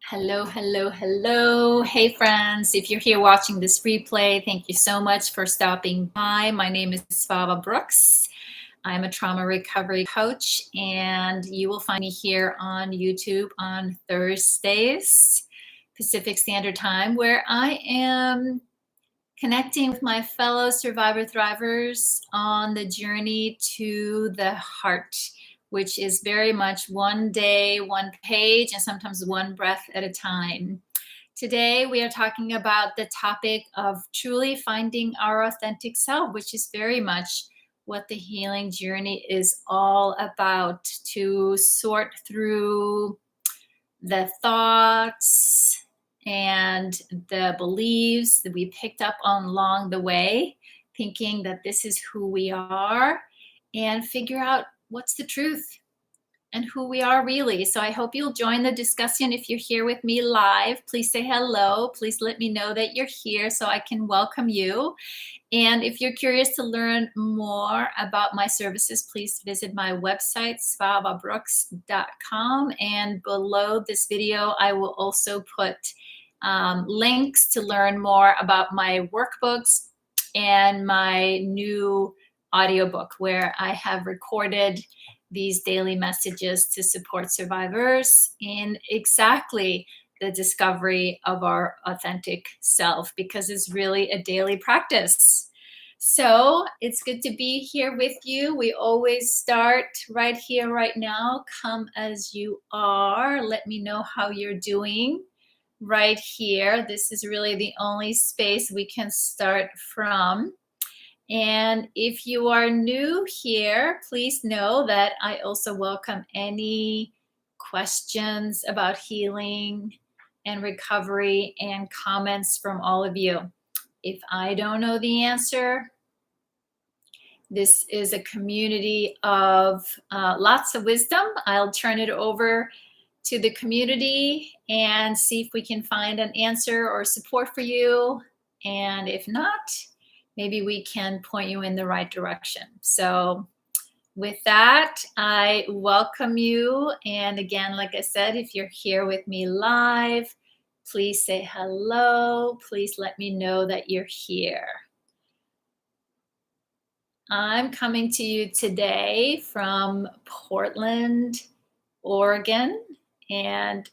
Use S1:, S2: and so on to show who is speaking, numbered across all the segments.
S1: Hello, hello, hello. Hey, friends. If you're here watching this replay, thank you so much for stopping by. My name is Svava Brooks. I'm a trauma recovery coach, and you will find me here on YouTube on Thursdays, Pacific Standard Time, where I am connecting with my fellow survivor thrivers on the journey to the heart, which is very much one day, one page, and sometimes one breath at a time. Today, we are talking about the topic of truly finding our authentic self, which is very much what the healing journey is all about, to sort through the thoughts and the beliefs that we picked up on along the way, thinking that this is who we are, and figure out what's the truth and who we are really. So I hope you'll join the discussion. If you're here with me live, please say hello. Please let me know that you're here so I can welcome you. And if you're curious to learn more about my services, please visit my website, svavabrooks.com. And below this video, I will also put links to learn more about my workbooks and my new audiobook, where I have recorded these daily messages to support survivors in exactly the discovery of our authentic self, because it's really a daily practice. So it's good to be here with you. We always start right here, right now. Come as you are. Let me know how you're doing right here. This is really the only space we can start from. And if you are new here, please know that I also welcome any questions about healing and recovery and comments from all of you. If I don't know the answer, this is a community of lots of wisdom. I'll turn it over to the community and see if we can find an answer or support for you. And if not, maybe we can point you in the right direction. So with that, I welcome you. And again, like I said, if you're here with me live, please say hello. Please let me know that you're here. I'm coming to you today from Portland, Oregon, and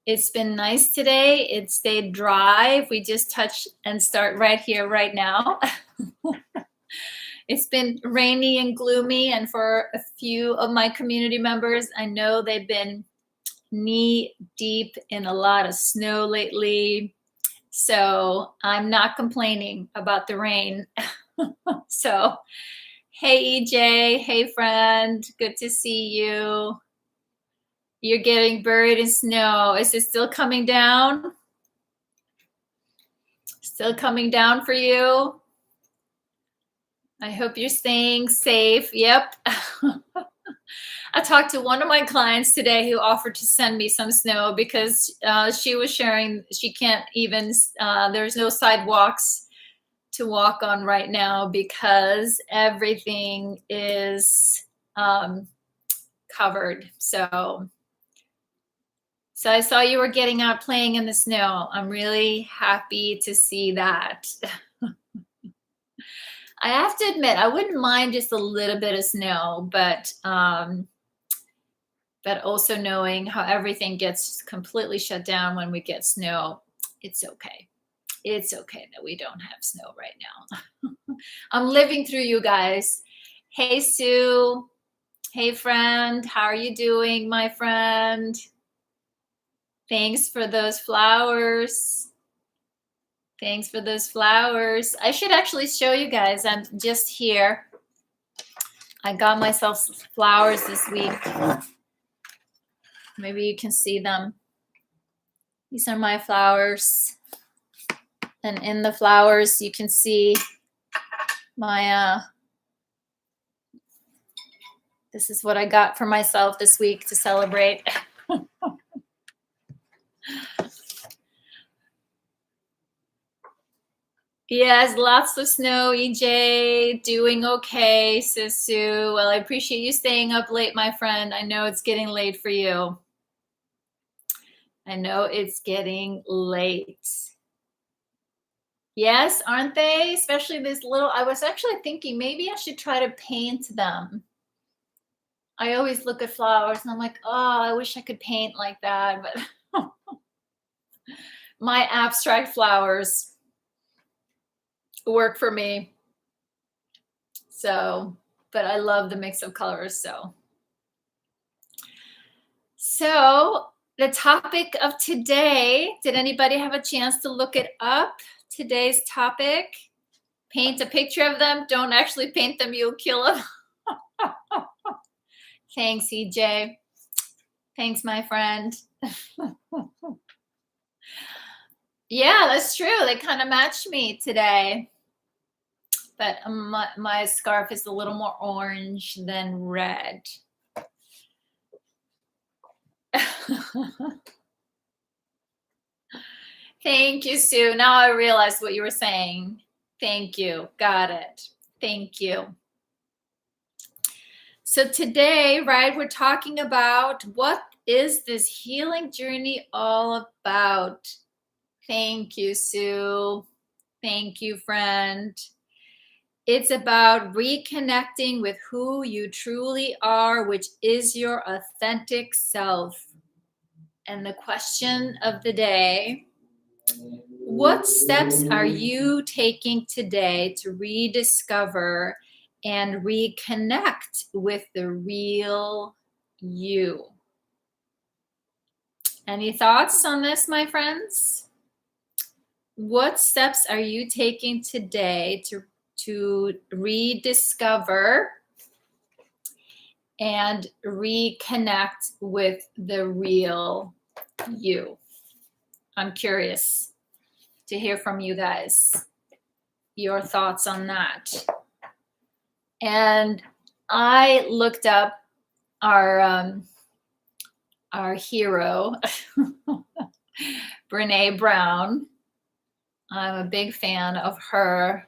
S1: it's been nice today. It stayed dry. We just touch and start right here, right now. It's been rainy and gloomy, and for a few of my community members, I know they've been knee deep in a lot of snow lately. So I'm not complaining about the rain. So, hey EJ, hey friend, good to see you. You're getting buried in snow. Is it still coming down? Still coming down for you? I hope you're staying safe. Yep. I talked to one of my clients today who offered to send me some snow because she was sharing, she can't even, there's no sidewalks to walk on right now because everything is covered. So I saw you were getting out playing in the snow. I'm really happy to see that. I have to admit, I wouldn't mind just a little bit of snow, but also knowing how everything gets completely shut down when we get snow, it's okay. It's okay that we don't have snow right now. I'm living through you guys. Hey, Sue. Hey, friend. How are you doing, my friend? Thanks for those flowers. Thanks for those flowers. I should actually show you guys. I'm just here. I got myself flowers this week. Maybe you can see them. These are my flowers. And in the flowers, you can see my, this is what I got for myself this week to celebrate. Yes, lots of snow, EJ. Doing okay, says Sue. Well, I appreciate you staying up late, my friend. I know it's getting late for you. I know it's getting late. Yes, aren't they? Especially this little, I was actually thinking maybe I should try to paint them. I always look at flowers and I'm like, oh, I wish I could paint like that. But my abstract flowers work for me. So, but I love the mix of colors. So the topic of today, did anybody have a chance to look it up? Today's topic, paint a picture of them. Don't actually paint them, you'll kill them. Thanks, EJ. Thanks, my friend. Yeah, that's true. They kind of matched me today. But my scarf is a little more orange than red. Thank you, Sue. Now I realize what you were saying. Thank you. Got it. Thank you. So today, right, we're talking about what is this healing journey all about? Thank you, Sue. Thank you, friend. It's about reconnecting with who you truly are, which is your authentic self. And the question of the day, what steps are you taking today to rediscover and reconnect with the real you? Any thoughts on this, my friends? What steps are you taking today to rediscover and reconnect with the real you? I'm curious to hear from you guys, your thoughts on that. And I looked up our hero, Brené Brown. I'm a big fan of her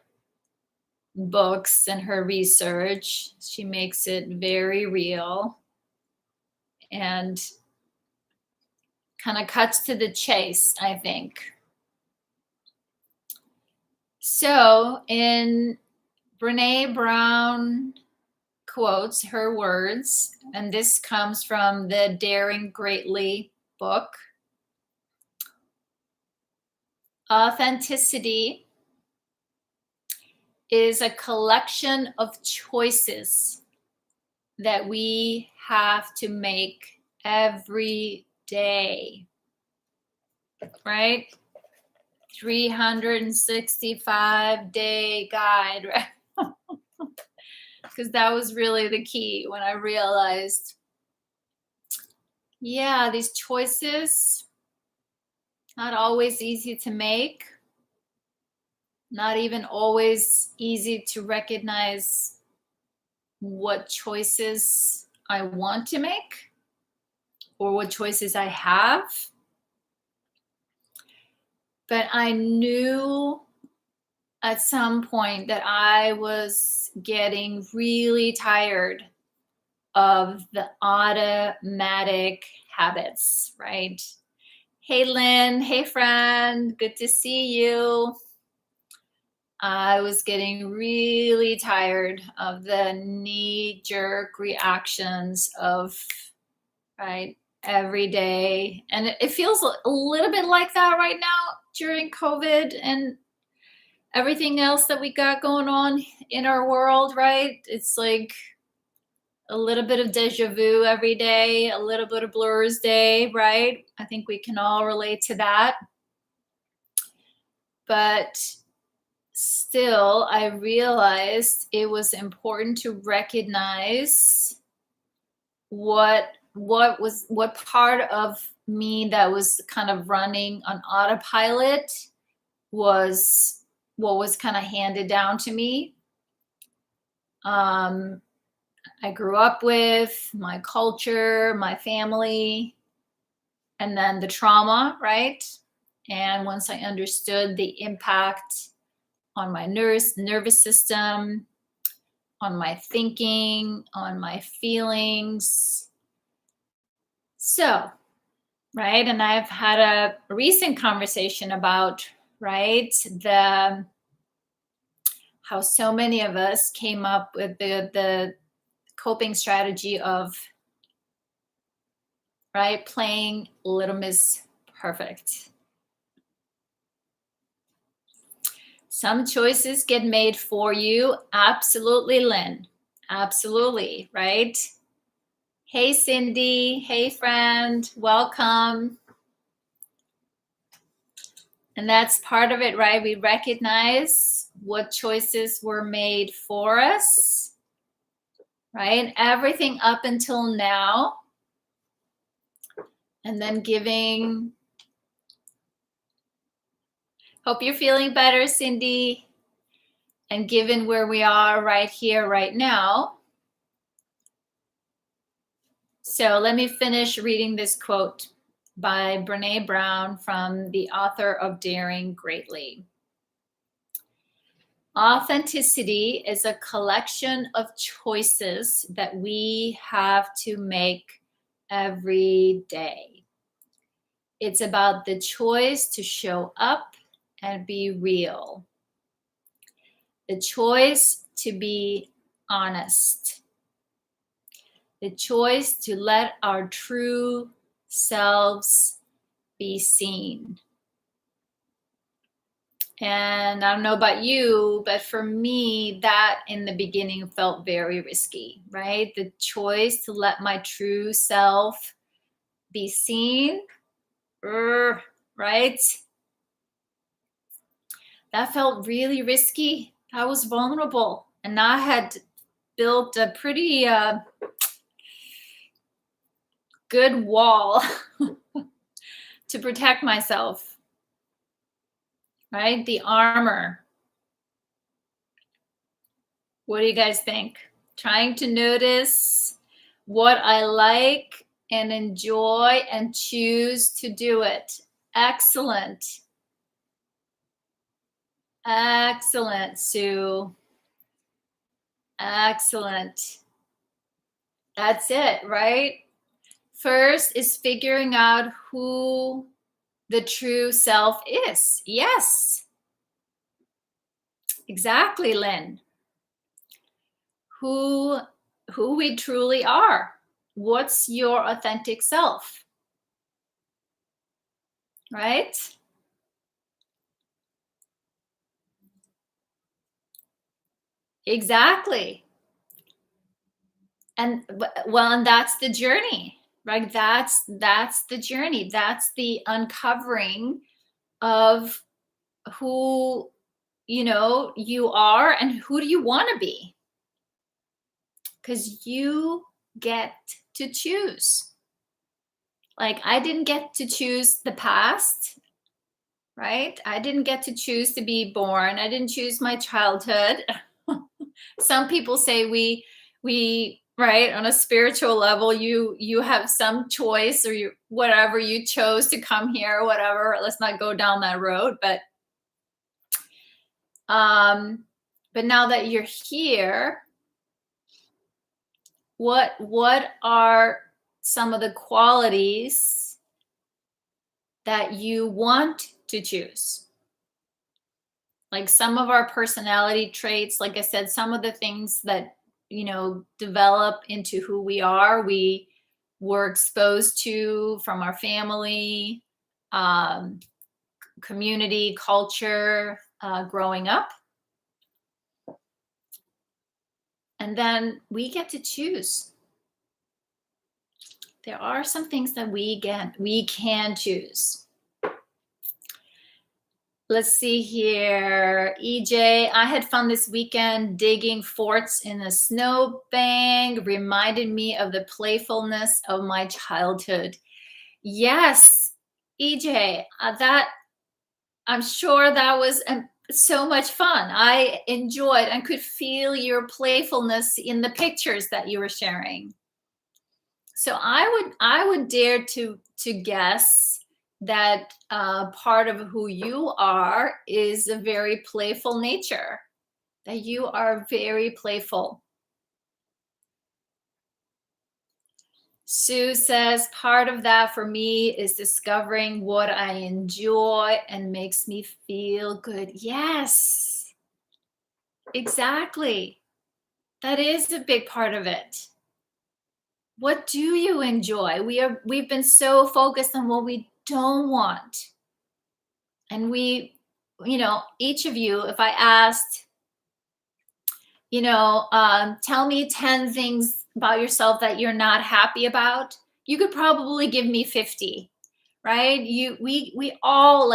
S1: books and her research. She makes it very real and kind of cuts to the chase, I think. So in Brené Brown quotes her words, and this comes from the Daring Greatly book. Authenticity is a collection of choices that we have to make every day, right? 365-day guide, right? Because that was really the key when I realized, yeah, these choices, not always easy to make, not even always easy to recognize what choices I want to make or what choices I have. But I knew at some point that I was getting really tired of the automatic habits, right? Hey, Lynn. Hey, friend. Good to see you. I was getting really tired of the knee-jerk reactions of, right, every day. And it feels a little bit like that right now during COVID and everything else that we got going on in our world, right? It's like a little bit of deja vu every day, a little bit of blurs day, right? I think we can all relate to that. But still, I realized it was important to recognize what part of me that was kind of running on autopilot was what was kind of handed down to me. I grew up with, my culture, my family, and then the trauma, right? And once I understood the impact on my nervous system, on my thinking, on my feelings. So right? And I've had a recent conversation about, right, how so many of us came up with the coping strategy of, right, playing Little Miss Perfect. Some choices get made for you. Absolutely, Lynn. Absolutely, right? Hey, Cindy. Hey, friend. Welcome. And that's part of it, right? We recognize what choices were made for us, right? Everything up until now. And then giving. Hope you're feeling better, Cindy. And given where we are right here, right now. So let me finish reading this quote by Brene Brown from the author of Daring Greatly. Authenticity is a collection of choices that we have to make every day. It's about the choice to show up and be real. The choice to be honest. The choice to let our true selves be seen. And I don't know about you, but for me, that in the beginning felt very risky, right? The choice to let my true self be seen, right? That felt really risky. I was vulnerable. And I had built a pretty good wall to protect myself, right? The armor. What do you guys think? Trying to notice what I like and enjoy and choose to do it. Excellent. Excellent, Sue. Excellent. That's it, right? First is figuring out who the true self is. Yes. Exactly, Lynn. Who we truly are. What's your authentic self? Right? Exactly. And well, and that's the journey, right? That's the journey. That's the uncovering of who you are and who do you want to be, because you get to choose. Like, I didn't get to choose the past, right? I didn't get to choose to be born. I didn't choose my childhood. Some people say we right, on a spiritual level, you have some choice, or you whatever, you chose to come here or whatever. Let's not go down that road, but now that you're here, what are some of the qualities that you want to choose? Like some of our personality traits, like I said, some of the things that develop into who we are, we were exposed to from our family, community, culture, growing up. And then we get to choose. There are some things that we can choose. Let's see here. EJ, I had fun this weekend digging forts in a snowbank. Reminded me of the playfulness of my childhood. Yes, EJ, that I'm sure that was so much fun. I enjoyed and could feel your playfulness in the pictures that you were sharing. So I would dare to guess that part of who you are is a very playful nature, that you are very playful. Sue says, part of that for me is discovering what I enjoy and makes me feel good. Yes, exactly. That is a big part of it. What do you enjoy? We've been so focused on what we don't want. And each of you, if I asked, tell me 10 things about yourself that you're not happy about, you could probably give me 50, right? We all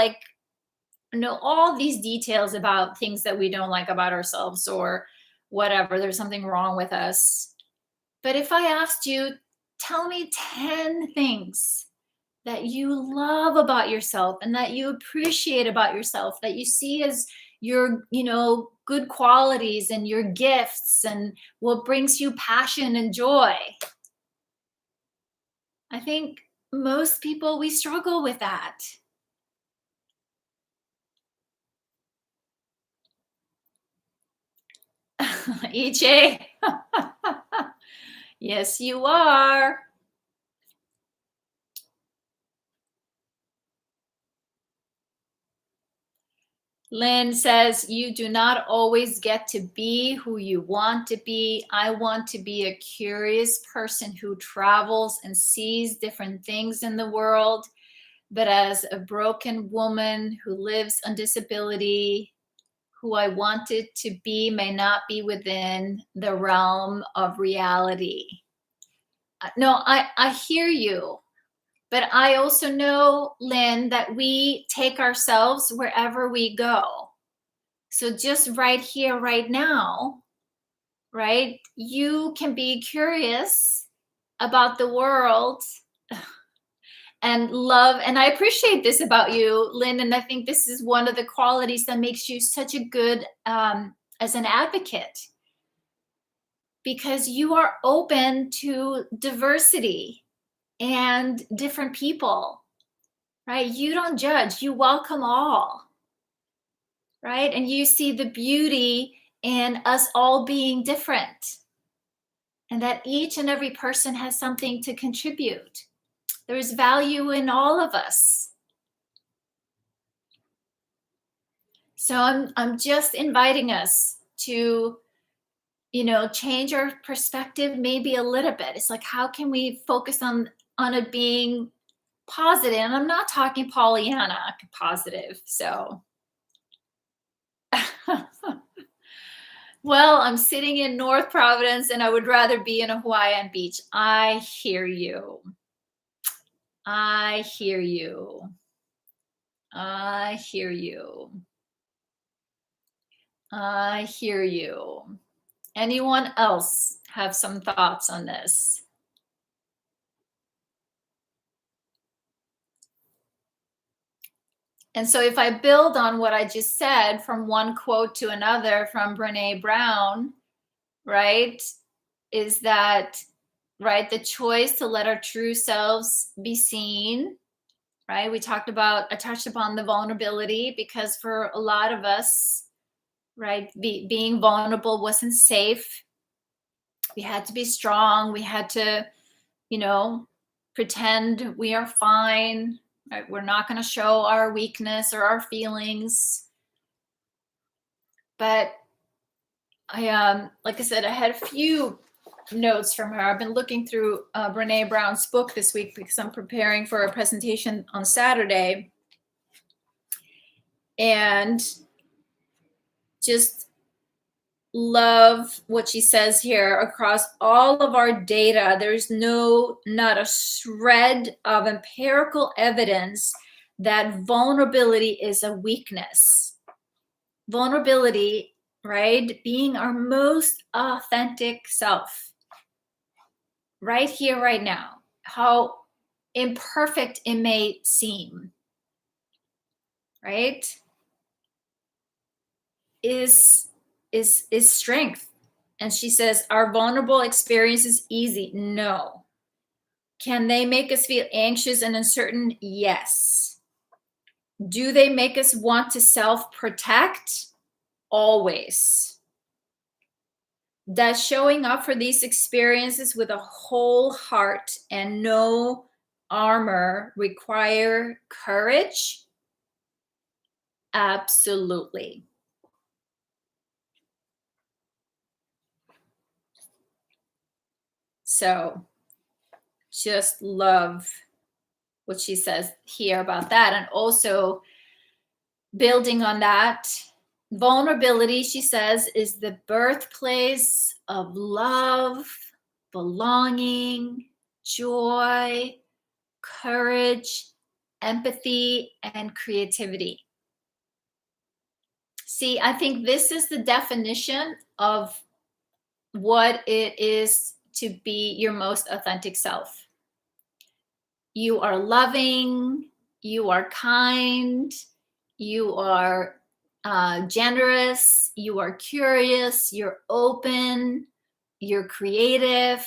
S1: know all these details about things that we don't like about ourselves or whatever. There's something wrong with us. But if I asked you, tell me 10 things that you love about yourself and that you appreciate about yourself, that you see as your, good qualities and your gifts and what brings you passion and joy. I think most people, we struggle with that. EJ, yes, you are. Lynn says, you do not always get to be who you want to be. I want to be a curious person who travels and sees different things in the world. But as a broken woman who lives on disability, who I wanted to be may not be within the realm of reality. No, I hear you. But I also know, Lynn, that we take ourselves wherever we go. So just right here, right now, right, you can be curious about the world and love. And I appreciate this about you, Lynn. And I think this is one of the qualities that makes you such a good as an advocate, because you are open to diversity and different people, right? You don't judge, you welcome all, right? And you see the beauty in us all being different, and that each and every person has something to contribute. There's value in all of us. So I'm just inviting us to, change our perspective maybe a little bit. It's like, how can we focus on it being positive? And I'm not talking Pollyanna positive. So, well, I'm sitting in North Providence and I would rather be in a Hawaiian beach. I hear you. I hear you. I hear you. I hear you. Anyone else have some thoughts on this? And so if I build on what I just said from one quote to another from Brene Brown, right, is that, right, the choice to let our true selves be seen, right? I touched upon the vulnerability, because for a lot of us, right, being vulnerable wasn't safe. We had to be strong. We had to, pretend we are fine, right? We're not going to show our weakness or our feelings. But like I said, I had a few notes from her. I've been looking through Brene Brown's book this week because I'm preparing for a presentation on Saturday. And just love what she says here. Across all of our data, there's not a shred of empirical evidence that vulnerability is a weakness. Vulnerability, right? Being our most authentic self. Right here, right now. How imperfect it may seem, right? Is strength. And she says, are vulnerable experiences easy? No. Can they make us feel anxious and uncertain? Yes. Do they make us want to self-protect? Always. Does showing up for these experiences with a whole heart and no armor require courage? Absolutely. So just love what she says here about that. And also building on that, vulnerability, she says, is the birthplace of love, belonging, joy, courage, empathy, and creativity. See, I think this is the definition of what it is to be your most authentic self. You are loving, you are kind, you are generous, you are curious, you're open, you're creative.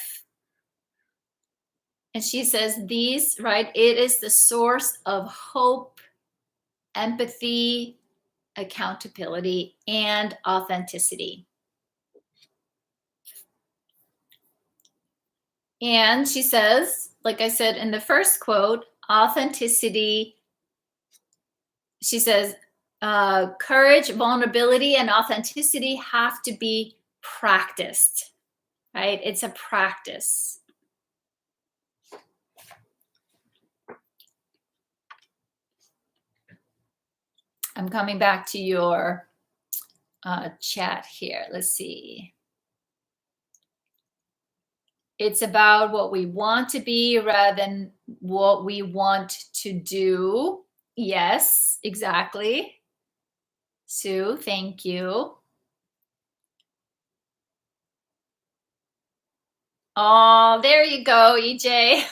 S1: And she says, these, right, it is the source of hope, empathy, accountability, and authenticity. And she says, like I said in the first quote, authenticity, she says, courage, vulnerability, and authenticity have to be practiced, right? It's a practice. I'm coming back to your chat here. Let's see. It's about what we want to be rather than what we want to do. Yes, exactly. Sue, thank you. Oh, there you go, EJ.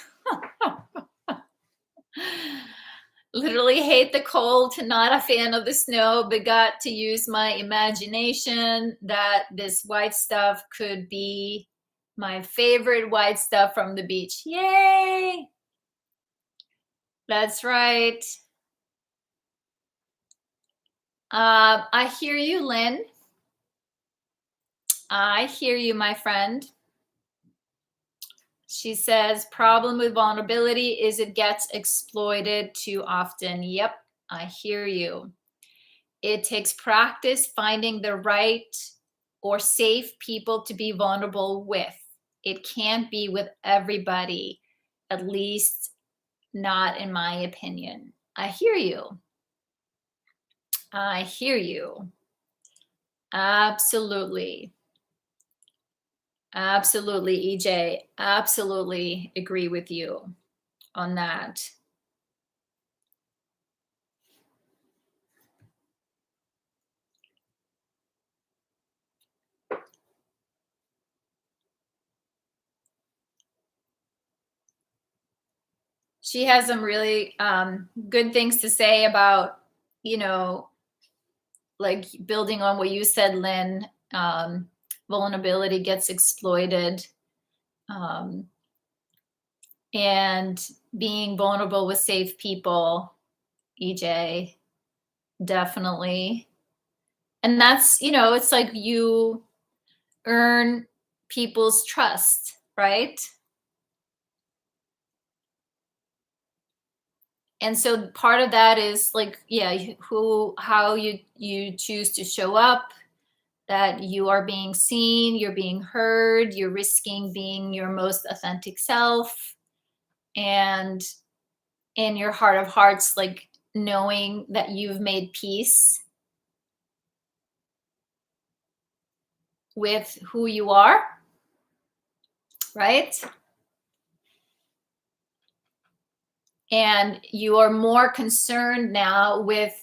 S1: Literally hate the cold, not a fan of the snow, but got to use my imagination that this white stuff could be my favorite white stuff from the beach. Yay! That's right. I hear you, Lynn. I hear you, my friend. She says, problem with vulnerability is it gets exploited too often. Yep, I hear you. It takes practice finding the right or safe people to be vulnerable with. It can't be with everybody, at least not in my opinion. I hear you. I hear you. Absolutely. Absolutely, EJ. Absolutely agree with you on that. She has some really good things to say about, you know, like building on what you said, Lynn, vulnerability gets exploited. And being vulnerable with safe people, EJ, definitely. And that's, you know, it's like you earn people's trust, right? And so part of that is like, yeah, how you choose to show up, that you are being seen, you're being heard, you're risking being your most authentic self. And in your heart of hearts, like knowing that you've made peace with who you are, right? And you are more concerned now with,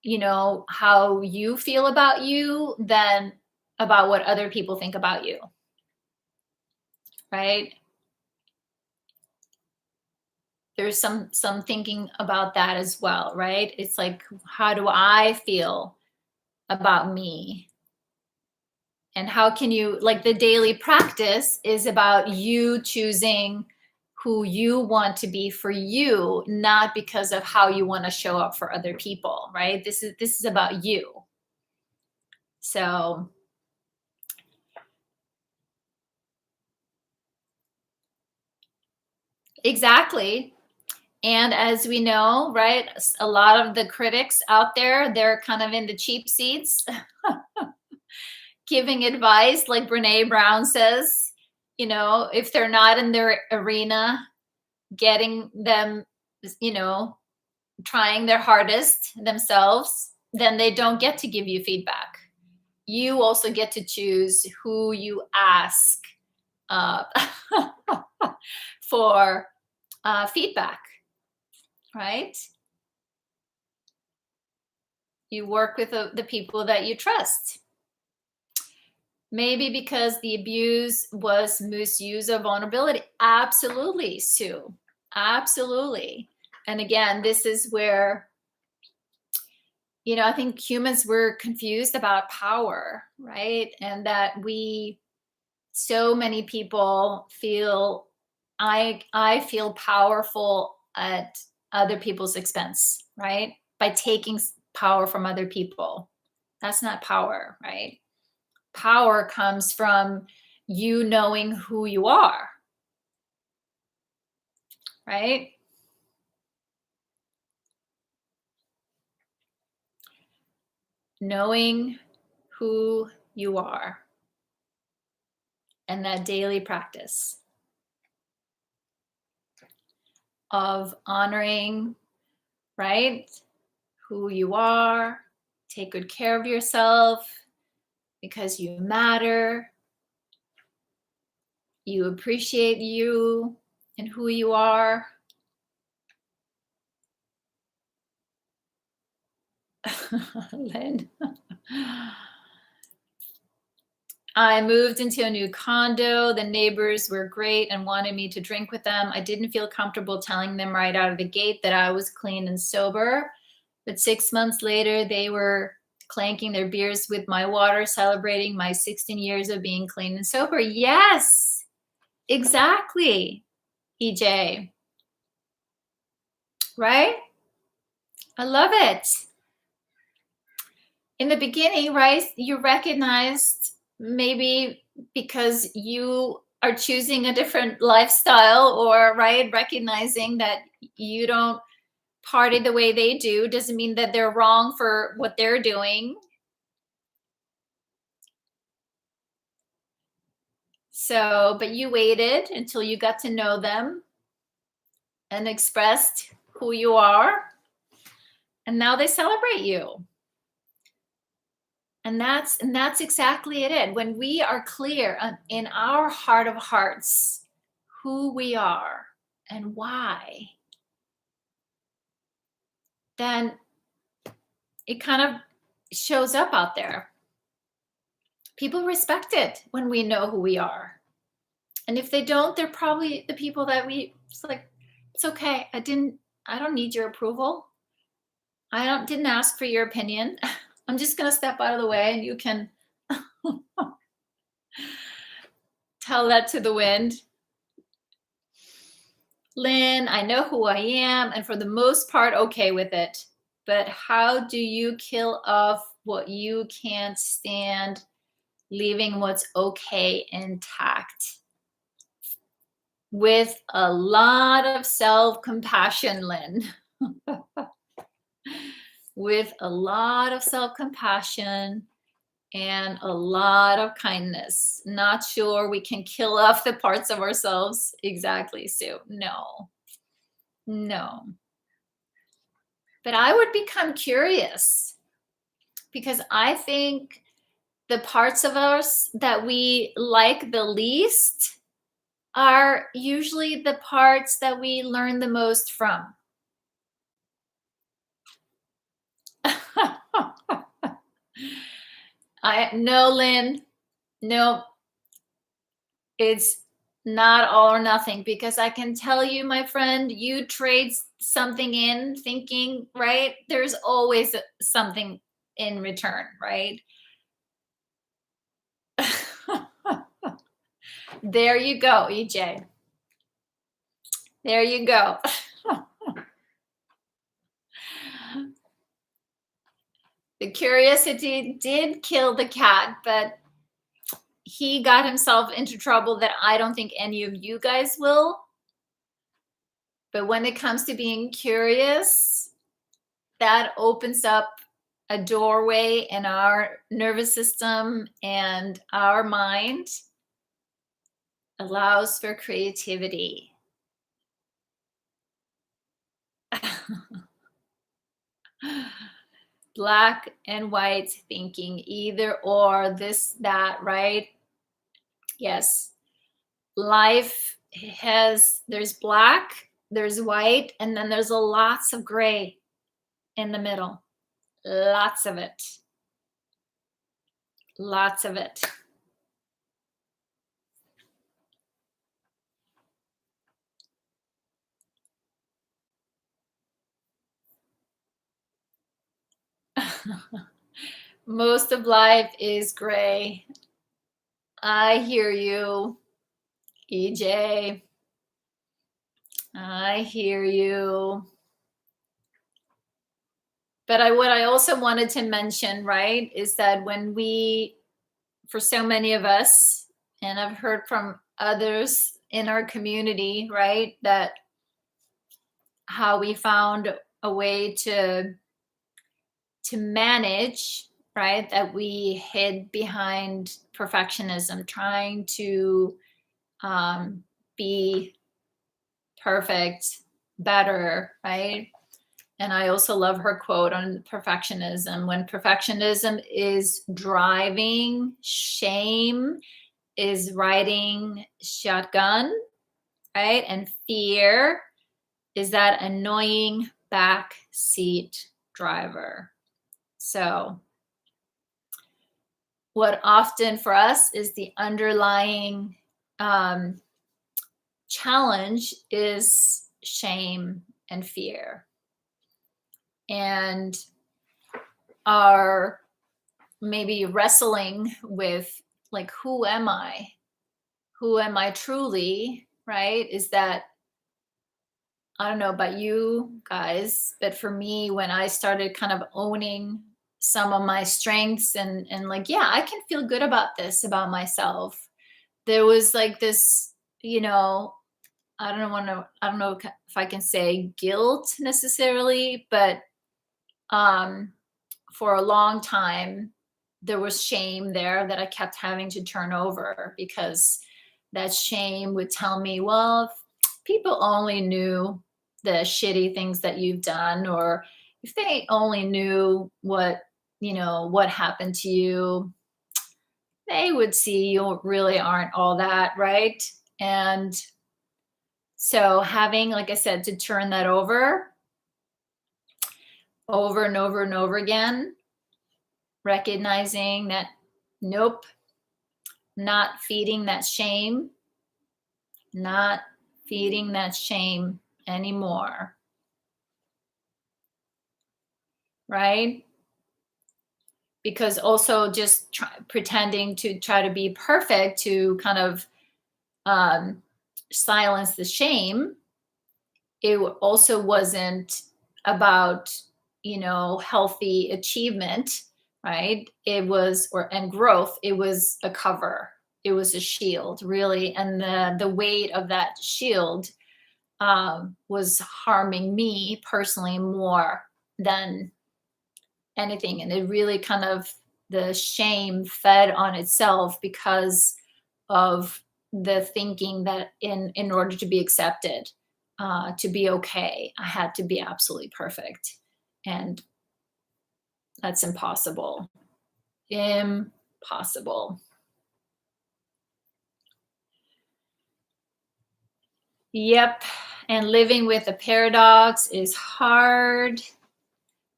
S1: you know, how you feel about you than about what other people think about you, right? There's some thinking about that as well, right? It's like, how do I feel about me? And how can you, like, the daily practice is about you choosing who you want to be for you, not because of how you want to show up for other people, right? This is about you. So Exactly. And as we know, right, a lot of the critics out there, they're kind of in the cheap seats giving advice, like Brene Brown says, if they're not in their arena, getting them, you know, trying their hardest themselves, then they don't get to give you feedback. You also get to choose who you ask uh, for feedback, right? You work with the people that you trust. Maybe because the abuse was misuse of vulnerability. Absolutely, Sue. Absolutely. And again, this is where, I think humans were confused about power, right? And that so many people feel, I feel powerful at other people's expense, right? By taking power from other people. That's not power, right? Power comes from you knowing who you are, right? Knowing who you are and that daily practice of honoring, right? Who you are, take good care of yourself because you matter. You appreciate you and who you are. Lynn. I moved into a new condo. The neighbors were great and wanted me to drink with them. I didn't feel comfortable telling them right out of the gate that I was clean and sober. But 6 months later, they were clanking their beers with my water, celebrating my 16 years of being clean and sober. Yes, exactly, EJ. Right? I love it. In the beginning, right, you recognized maybe because you are choosing a different lifestyle, or right, recognizing that you don't party the way they do doesn't mean that they're wrong for what they're doing. So, but you waited until you got to know them and expressed who you are, and now they celebrate you. And that's exactly it. When we are clear in our heart of hearts who we are and why, then it kind of shows up out there. People respect it when we know who we are. And if they don't, they're probably the people that it's like, it's okay. I don't need your approval. Didn't ask for your opinion. I'm just going to step out of the way and you can tell that to the wind. Lynn, I know who I am, and for the most part, okay with it. But how do you kill off what you can't stand, leaving what's okay intact? With a lot of self-compassion, Lynn. With a lot of self-compassion and a lot of kindness. Not sure we can kill off the parts of ourselves. Exactly, Sue. No. But I would become curious, because I think the parts of us that we like the least are usually the parts that we learn the most from. No, Lynn, no, it's not all or nothing, because I can tell you, my friend, you trade something in thinking, right? There's always something in return, right? There you go, EJ. There you go. The curiosity did kill the cat, but he got himself into trouble that I don't think any of you guys will. But when it comes to being curious, that opens up a doorway in our nervous system, and our mind allows for creativity. Black and white thinking, either or, this, that, right? Yes. Life there's black, there's white, and then there's lots of gray in the middle. Lots of it. Lots of it. Most of life is gray. I hear you, EJ. I hear you. But what I also wanted to mention, right, is that when for so many of us, and I've heard from others in our community, right, that how we found a way to manage, right, that we hid behind perfectionism, trying to be perfect, better, right? And I also love her quote on perfectionism. When perfectionism is driving, shame is riding shotgun, right? And fear is that annoying back seat driver. So what often for us is the underlying challenge is shame and fear. And are maybe wrestling with, like, who am I? Who am I truly, right? Is that, I don't know about you guys, but for me, when I started kind of owning some of my strengths and like, yeah, I can feel good about this about myself. There was like this, I don't know if I can say guilt necessarily, but for a long time, there was shame there that I kept having to turn over, because that shame would tell me, well, if people only knew the shitty things that you've done, or if they only knew what happened to you, they would see you really aren't all that, right? And so having, like I said, to turn that over and over and over again, recognizing that, nope, not feeding that shame, not feeding that shame anymore. Right? Because also just pretending to try to be perfect to kind of silence the shame, it also wasn't about, healthy achievement, right? It was, and growth, it was a cover. It was a shield, really. And the weight of that shield was harming me personally more than anything. And it really kind of, the shame fed on itself because of the thinking that in order to be accepted, to be okay, I had to be absolutely perfect. And that's impossible. Impossible. Yep. And living with a paradox is hard.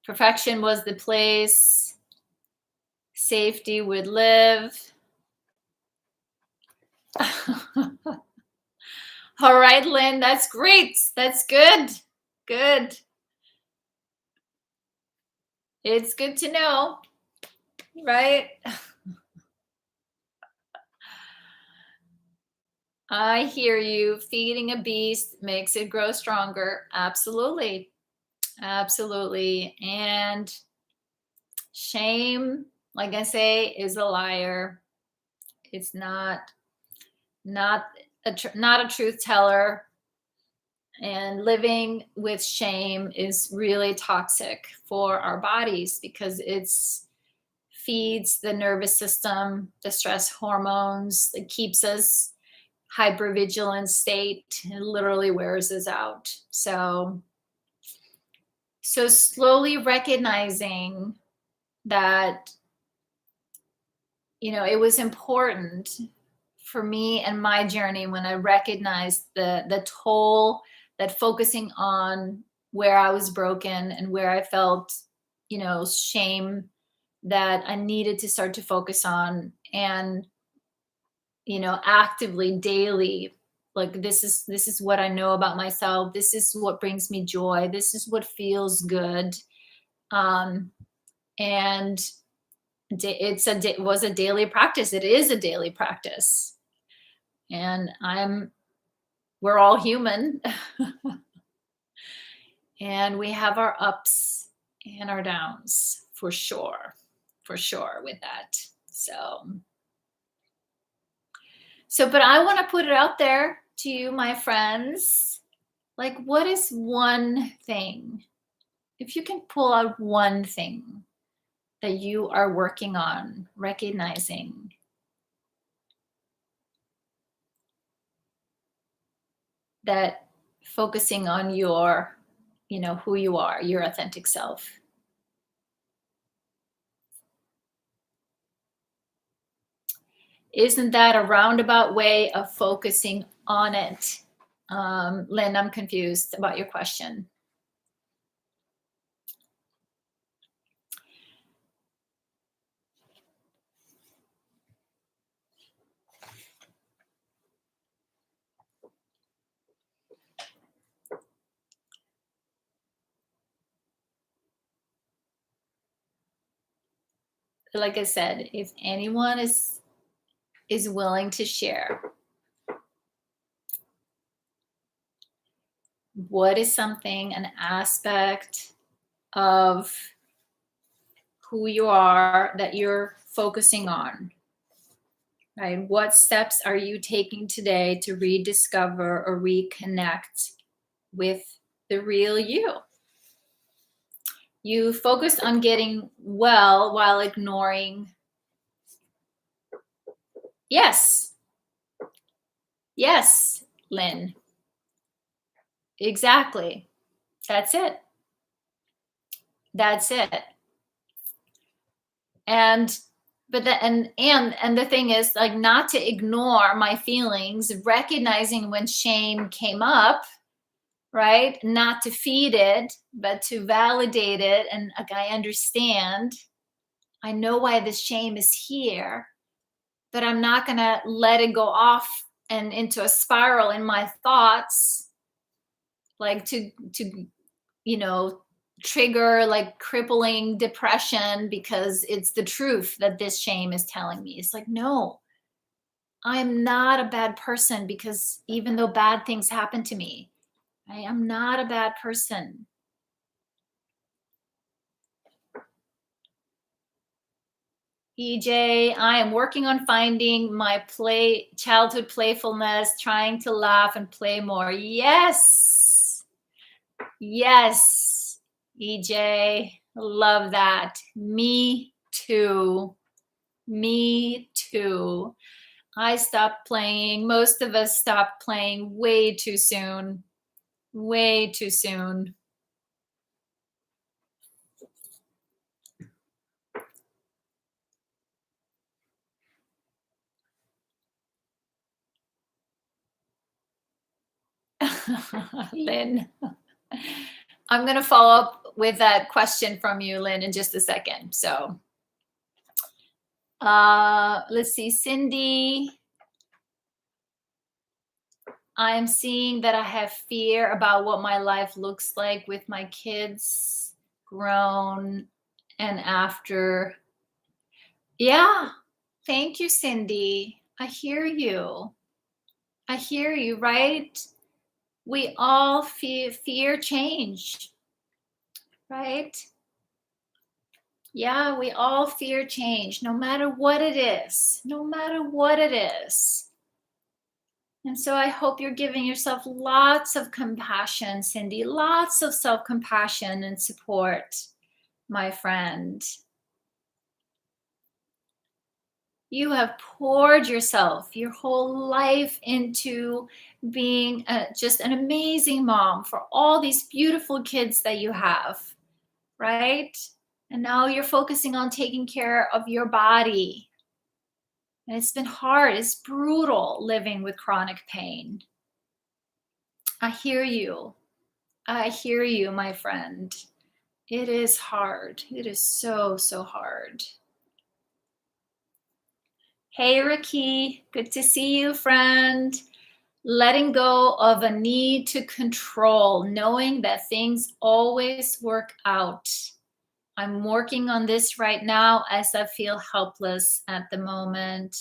S1: Perfection was the place. Safety would live. All right, Lynn, that's great. That's good. Good. It's good to know, right? I hear you. Feeding a beast makes it grow stronger. Absolutely. Absolutely. And shame, like I say, is a liar. It's not a truth teller. And living with shame is really toxic for our bodies because it's feeds the nervous system, the stress hormones, it keeps us hypervigilant state, and literally wears us out. So slowly recognizing that, it was important for me and my journey when I recognized the toll that focusing on where I was broken and where I felt, shame, that I needed to start to focus on, and actively daily, like, this is what I know about myself, this is what brings me joy, this is what feels good. Um and it was a daily practice, it is a daily practice, and we're all human. And we have our ups and our downs, for sure with that. But I want to put it out there to you, my friends. Like, what is one thing, if you can pull out one thing that you are working on, recognizing that, focusing on your, who you are, your authentic self. Isn't that a roundabout way of focusing on it? Lynn, I'm confused about your question. Like I said, if anyone is willing to share, what is something, an aspect of who you are that you're focusing on, right? What steps are you taking today to rediscover or reconnect with the real you? You focused on getting well while ignoring. Yes. Yes, Lynn. Exactly. That's it. That's it. And the thing is, like, not to ignore my feelings, recognizing when shame came up, right? Not to feed it, but to validate it. And, like, I understand, I know why this shame is here, but I'm not going to let it go off and into a spiral in my thoughts, like to trigger like crippling depression, because it's the truth that this shame is telling me. It's like, no, I'm not a bad person, because even though bad things happen to me, I am not a bad person. EJ, I am working on finding my childhood playfulness, trying to laugh and play more. Yes. Yes, EJ, love that. Me too. Me too. I stopped playing. Most of us stopped playing way too soon. Way too soon. Lynn, I'm going to follow up with that question from you, Lynn, in just a second. So let's see. Cindy, I am seeing that I have fear about what my life looks like with my kids grown and after. Yeah. Thank you, Cindy. I hear you. I hear you, right? We all fear change, right? Yeah, we all fear change, no matter what it is. No matter what it is. And so I hope you're giving yourself lots of compassion, Cindy, lots of self-compassion and support, my friend. You have poured yourself, your whole life into being just an amazing mom for all these beautiful kids that you have, right? And now you're focusing on taking care of your body. And it's been hard, it's brutal living with chronic pain. I hear you. I hear you, my friend. It is hard. It is so, so hard. Hey, Ricky. Good to see you, friend. Letting go of a need to control, knowing that things always work out. I'm working on this right now as I feel helpless at the moment.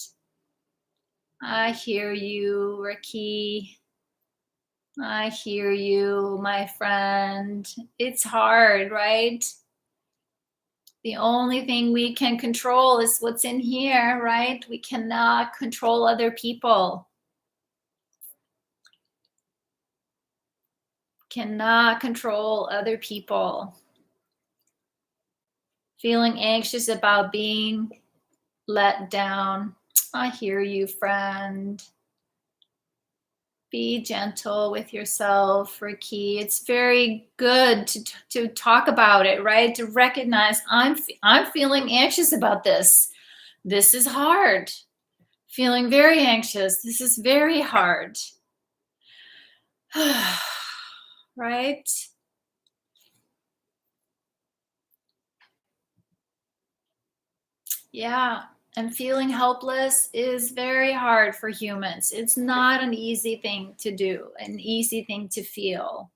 S1: I hear you, Ricky. I hear you, my friend. It's hard, right? The only thing we can control is what's in here, right? We cannot control other people. Cannot control other people. Feeling anxious about being let down. I hear you, friend. Be gentle with yourself, Ricky. It's very good to talk about it, right? To recognize I'm feeling anxious about this. This is hard. Feeling very anxious. This is very hard. Right? Yeah. And feeling helpless is very hard for humans. It's not an easy thing to do, an easy thing to feel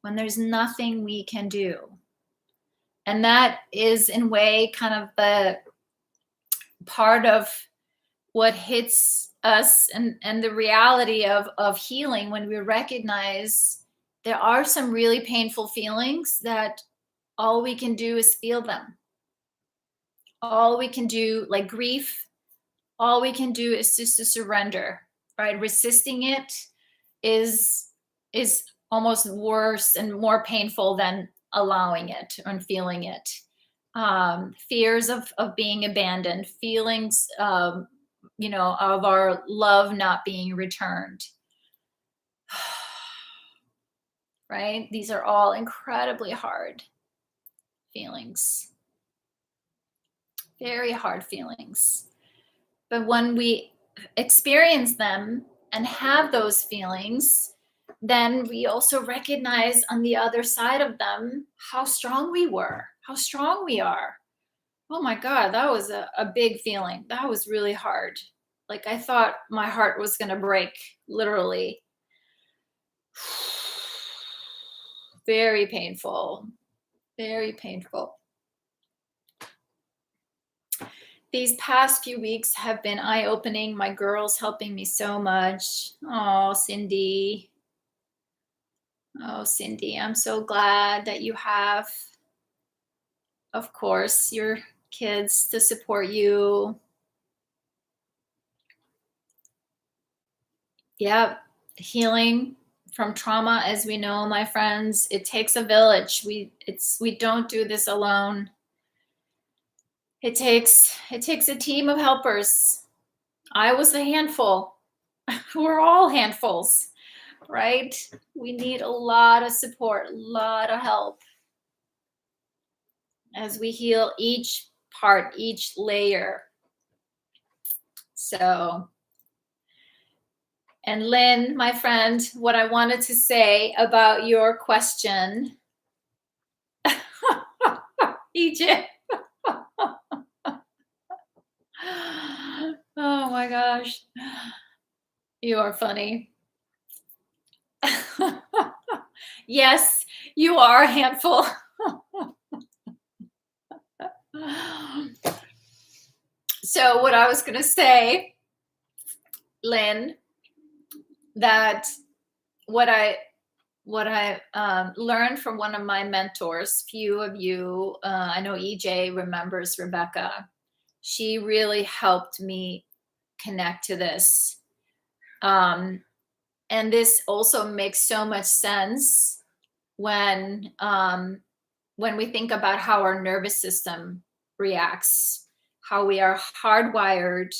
S1: when there's nothing we can do. And that is, in a way, kind of the part of what hits us and the reality of healing when we recognize there are some really painful feelings that all we can do is feel them. All we can do, like grief, all we can do is just to surrender, right? Resisting it is almost worse and more painful than allowing it and feeling it. Fears of being abandoned, feelings, of our love not being returned. Right? These are all incredibly hard feelings. Very hard feelings. But when we experience them and have those feelings, then we also recognize on the other side of them how strong we were, how strong we are. Oh my God, that was a big feeling. That was really hard. Like I thought my heart was going to break, literally. Very painful. Very painful. These past few weeks have been eye-opening. My girl's helping me so much. Oh, Cindy. Oh, Cindy, I'm so glad that you have, of course, your kids to support you. Yeah, healing from trauma, as we know, my friends, it takes a village. We don't do this alone. It takes a team of helpers. I was a handful. We're all handfuls, right? We need a lot of support, a lot of help as we heal each part, each layer. So, and Lynn, my friend, what I wanted to say about your question, EJ. Oh my gosh. You are funny. Yes, you are a handful. So what I was going to say, Lynn, that what I learned from one of my mentors, few of you, I know EJ remembers Rebecca. She really helped me connect to this. And this also makes so much sense when we think about how our nervous system reacts, how we are hardwired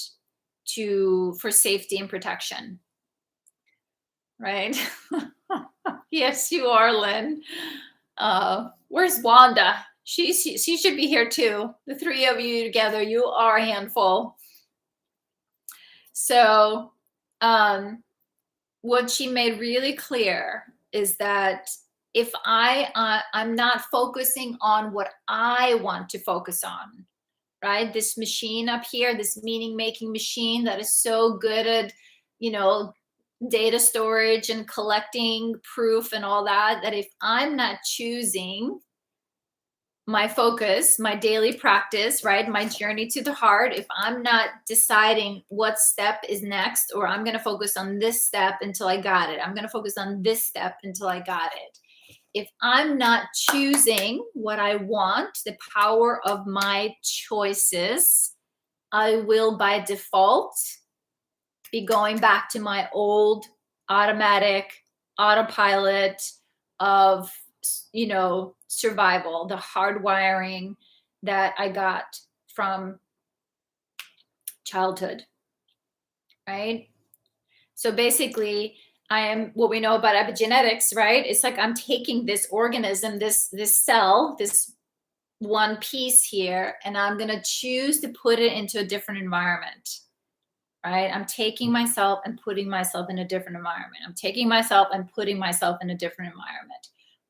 S1: for safety and protection, right? Yes, you are, Lynn. Where's Wanda? She should be here too. The three of you together, you are a handful. So what she made really clear is that if I'm not focusing on what I want to focus on, right? This machine up here, this meaning making machine that is so good at, data storage and collecting proof and all that, that if I'm not choosing my focus, my daily practice, right? My journey to the heart, if I'm not deciding what step is next, or I'm going to focus on this step until I got it, I'm going to focus on this step until I got it. If I'm not choosing what I want, the power of my choices, I will by default be going back to my old automatic autopilot of, survival, the hardwiring that I got from childhood, right? So basically, I am, what we know about epigenetics, right? It's like I'm taking this organism, this cell, this one piece here, and I'm going to choose to put it into a different environment, right? I'm taking myself and putting myself in a different environment. I'm taking myself and putting myself in a different environment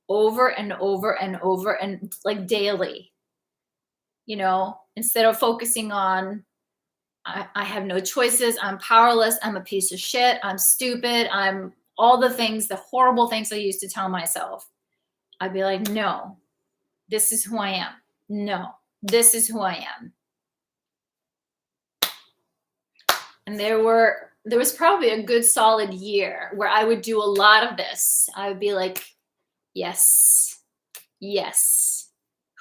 S1: over and over and over, and like daily, instead of focusing on, I have no choices, I'm powerless, I'm a piece of shit, I'm stupid, I'm all the things, the horrible things I used to tell myself. I'd be like, no, this is who I am. No, this is who I am. And there was probably a good solid year where I would do a lot of this. I would be like, yes, yes.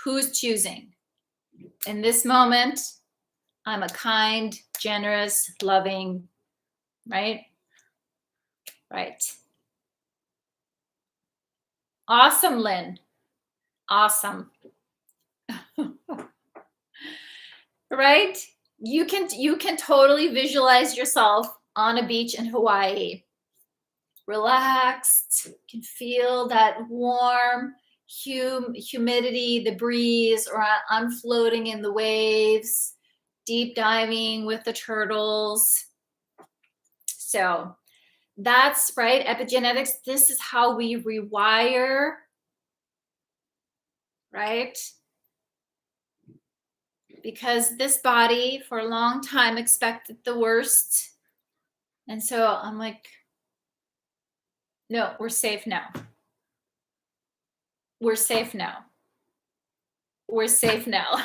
S1: Who's choosing? In this moment, I'm a kind, generous, loving, right? Right. Awesome, Lynn. Awesome. Right? You can totally visualize yourself on a beach in Hawaii. Relaxed, you can feel that warm humidity, the breeze, or I'm floating in the waves, deep diving with the turtles. So that's right, epigenetics. This is how we rewire, right? Because this body for a long time expected the worst. And so I'm like, no, we're safe now. We're safe now. We're safe now.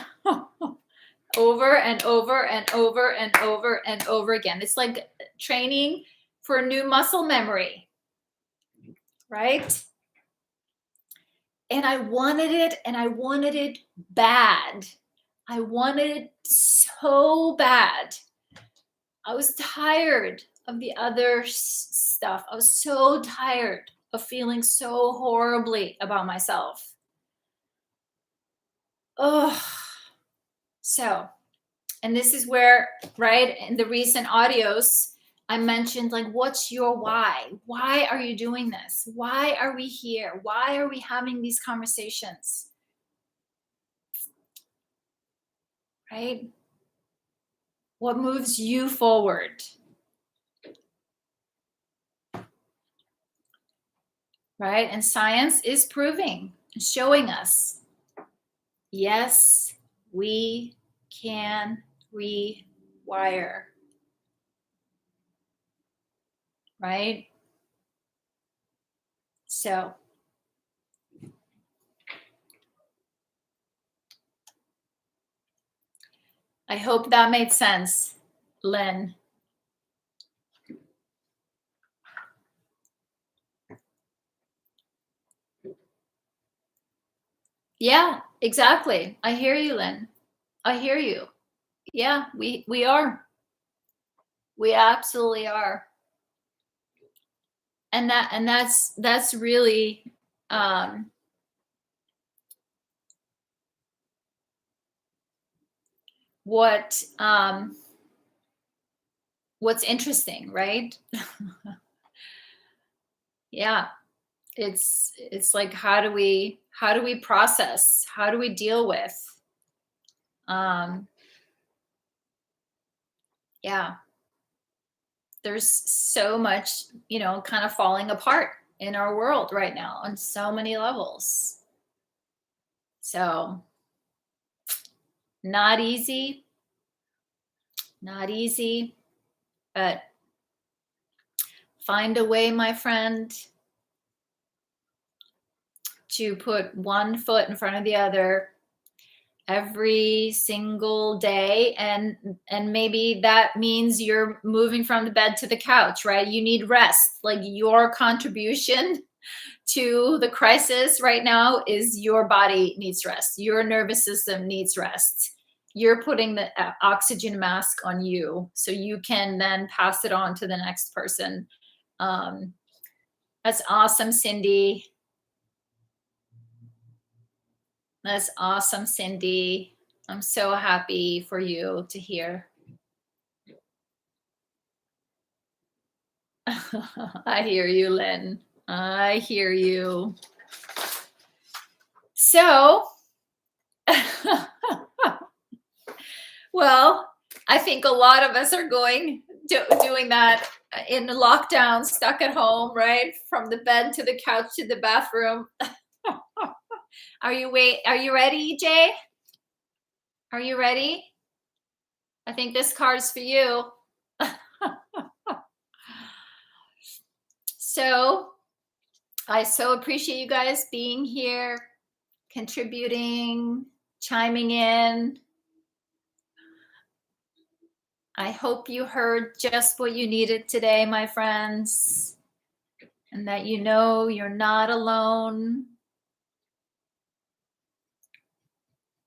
S1: Over and over and over and over and over again. It's like training for new muscle memory, right? And I wanted it, and I wanted it bad. I wanted it so bad. I was tired of the other stuff. I was so tired of feeling so horribly about myself. Oh, so, and this is where, right, in the recent audios, I mentioned, like, what's your why? Why are you doing this? Why are we here? Why are we having these conversations? Right? What moves you forward? Right? And science is proving, showing us, yes, we can rewire. Right? So, I hope that made sense, Lynn. Yeah, exactly. I hear you, Lynn. I hear you. Yeah, we are. We absolutely are. And that's really um, what what's interesting, right? Yeah, it's like how do we process? How do we deal with? Um, yeah, there's so much, kind of falling apart in our world right now on so many levels. So, not easy, not easy, but find a way, my friend, to put one foot in front of the other every single day, and maybe that means you're moving from the bed to the couch, right? You need rest. Like, your contribution to the crisis right now is your body needs rest, your nervous system needs rest. You're putting the oxygen mask on you so you can then pass it on to the next person. um, that's awesome, Cindy. That's awesome, Cindy. I'm so happy for you to hear. I hear you, Lynn. I hear you. So, well, I think a lot of us are doing that in the lockdown, stuck at home, right? From the bed to the couch to the bathroom. Are you ready, EJ? Are you ready? I think this card's for you. So, I so appreciate you guys being here, contributing, chiming in. I hope you heard just what you needed today, my friends, and that you know you're not alone.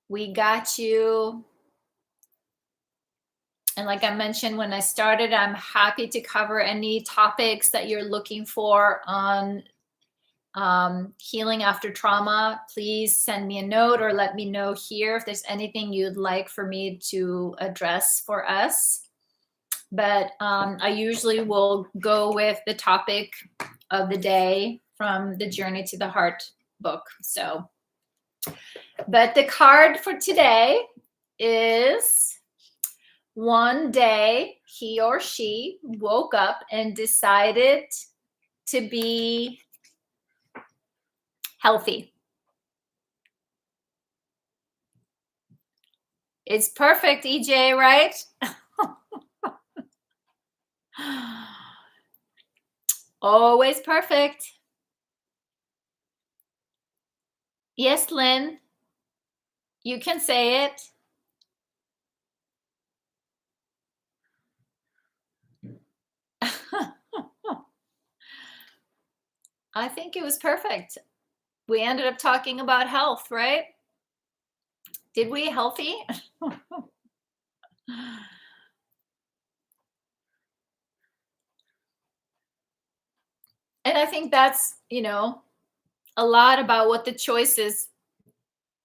S1: We got you. And like I mentioned when I started, I'm happy to cover any topics that you're looking for on healing after trauma. Please send me a note or let me know here if there's anything you'd like for me to address for us. But I usually will go with the topic of the day from the Journey to the Heart book. So, but the card for today is: one day he or she woke up and decided to be healthy. It's perfect, EJ, right? Always perfect. Yes, Lynn, you can say it. I think it was perfect. We ended up talking about health, right? Did we? Healthy? And I think that's, a lot about what the choices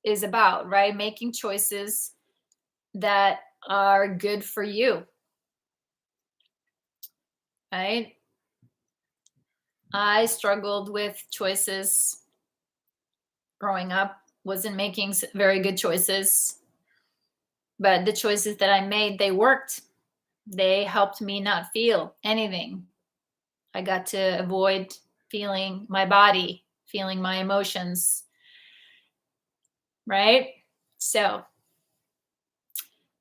S1: is about, right? Making choices that are good for you, right? I struggled with choices growing up, wasn't making very good choices, but the choices that I made, they worked. They helped me not feel anything. I got to avoid feeling my body, feeling my emotions, right? So,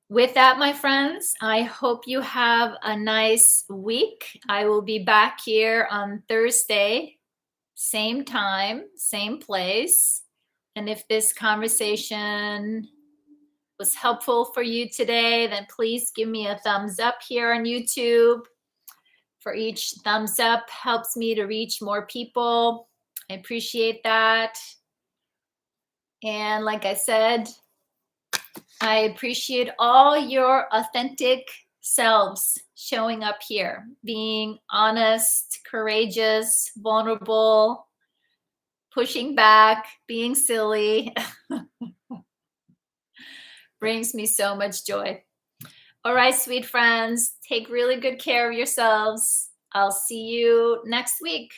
S1: with that, my friends, I hope you have a nice week. I will be back here on Thursday, same time, same place. And if this conversation was helpful for you today, then please give me a thumbs up here on YouTube. For each thumbs up helps me to reach more people. I appreciate that. And like I said, I appreciate all your authentic selves showing up here, being honest, courageous, vulnerable, pushing back, being silly, brings me so much joy. All right, sweet friends, take really good care of yourselves. I'll see you next week.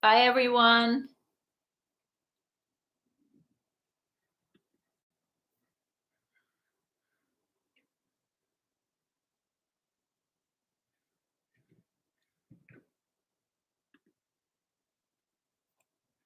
S1: Bye, everyone.